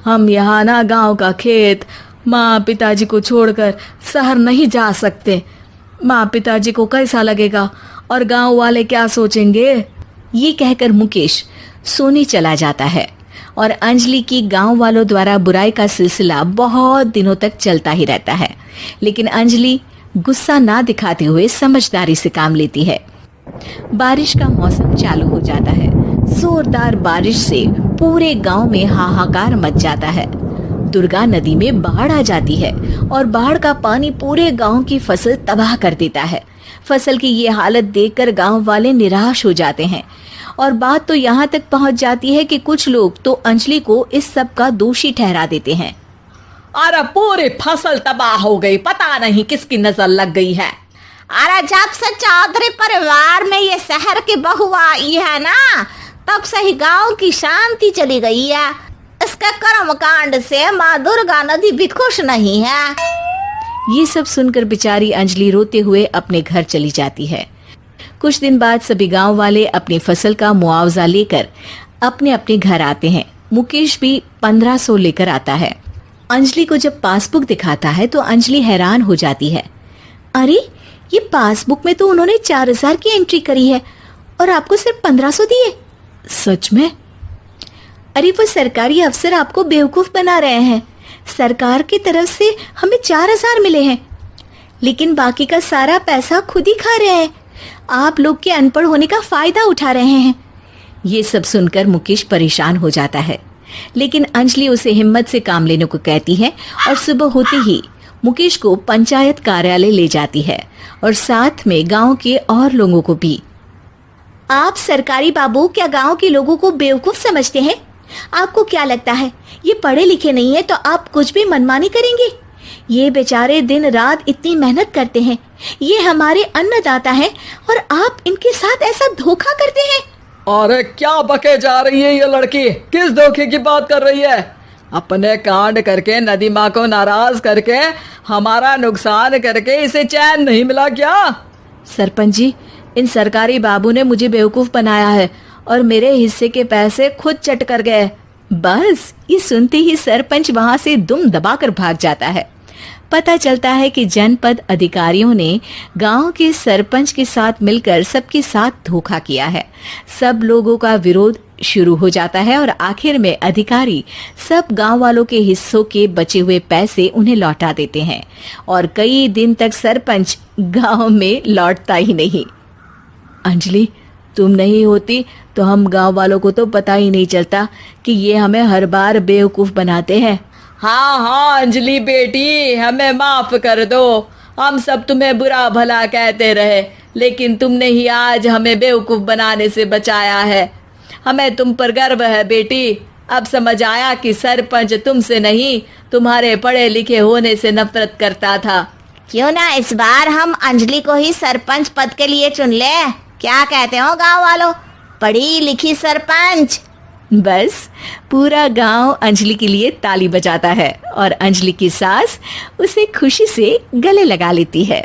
हम यहाँ ना गांव का खेत, माँ पिताजी को छोड़कर शहर नहीं जा सकते। माँ पिताजी को कैसा लगेगा और गांव वाले क्या सोचेंगे। ये कहकर मुकेश सोने चला जाता है और अंजलि की गांव वालों द्वारा बुराई का सिलसिला बहुत दिनों तक चलता ही रहता है। लेकिन अंजलि गुस्सा ना दिखाते हुए समझदारी से काम लेती है। बारिश का मौसम चालू हो जाता है। जोरदार बारिश से पूरे गांव में हाहाकार मच जाता है। दुर्गा नदी में बाढ़ आ जाती है और बाढ़ का पानी पूरे गांव की फसल तबाह कर देता है। फसल की ये हालत देखकर गांव वाले निराश हो जाते हैं और बात तो यहाँ तक पहुँच जाती है कि कुछ लोग तो अंजलि को इस सब का दोषी ठहरा देते हैं। अरे पूरी फसल तबाह हो गई, पता नहीं किसकी नजर लग गई है। अरे जब से चौधरी परिवार में ये शहर की बहू आई है ना, तब से ही गांव की शांति चली गई है। इसके कर्म कांड से माँ दुर्गा नदी भी खुश नहीं है। ये सब सुनकर बेचारी अंजलि रोते हुए अपने घर चली जाती है। कुछ दिन बाद सभी गांव वाले अपनी फसल का मुआवजा लेकर अपने अपने घर आते हैं। मुकेश भी 1500 लेकर आता है। अंजलि को जब पासबुक दिखाता है तो अंजलि हैरान हो जाती है। अरे ये पासबुक में तो उन्होंने 4000 की एंट्री करी है और आपको सिर्फ 1500 दिए। सच में? अरे वो सरकारी अफसर आपको बेवकूफ बना रहे हैं। सरकार की तरफ से हमें 4000 मिले हैं, लेकिन बाकी का सारा पैसा खुद ही खा रहे हैं। आप लोग के अनपढ़ होने का फायदा उठा रहे हैं। ये सब सुनकर मुकेश परेशान हो जाता है, लेकिन अंजलि उसे हिम्मत से काम लेने को कहती है और सुबह होते ही मुकेश को पंचायत कार्यालय ले जाती है और साथ में गांव के और लोगों को भी। आप सरकारी बाबू क्या गांव के लोगों को बेवकूफ समझते हैं? आपको क्या लगता है ये पढ़े लिखे नहीं है तो आप कुछ भी मनमानी करेंगे? ये बेचारे दिन रात इतनी मेहनत करते हैं, ये हमारे अन्नदाता हैं और आप इनके साथ ऐसा धोखा करते हैं। अरे क्या बके जा रही है ये लड़की, किस धोखे की बात कर रही है? अपने कांड करके नदी माँ को नाराज करके हमारा नुकसान करके इसे चैन नहीं मिला क्या? सरपंच जी, इन सरकारी बाबू ने मुझे बेवकूफ बनाया है और मेरे हिस्से के पैसे खुद चट कर गए। बस ये सुनते ही सरपंच वहां से दुम दबाकर भाग जाता है। पता चलता है कि जनपद अधिकारियों ने गांव के सरपंच के साथ मिलकर सबके साथ धोखा किया है। सब लोगों का विरोध शुरू हो जाता है और आखिर में अधिकारी सब गांव वालों के हिस्सों के बचे हुए पैसे उन्हें लौटा देते हैं और कई दिन तक सरपंच गांव में लौटता ही नहीं। अंजलि, तुम नहीं होती तो हम गांव वालों को तो पता ही नहीं चलता कि ये हमें हर बार बेवकूफ बनाते हैं। हाँ हाँ अंजलि बेटी, हमें माफ कर दो। हम सब तुम्हें बुरा भला कहते रहे, लेकिन तुमने ही आज हमें बेवकूफ बनाने से बचाया है। हमें तुम पर गर्व है बेटी। अब समझ आया कि सरपंच तुमसे नहीं, तुम्हारे पढ़े लिखे होने से नफरत करता था। क्यों ना इस बार हम अंजलि को ही सरपंच पद के लिए चुन ले? क्या कहते हो गांव वालों? पढ़ी लिखी सरपंच। बस पूरा गांव अंजलि के लिए ताली बजाता है और अंजलि की सास उसे खुशी से गले लगा लेती है।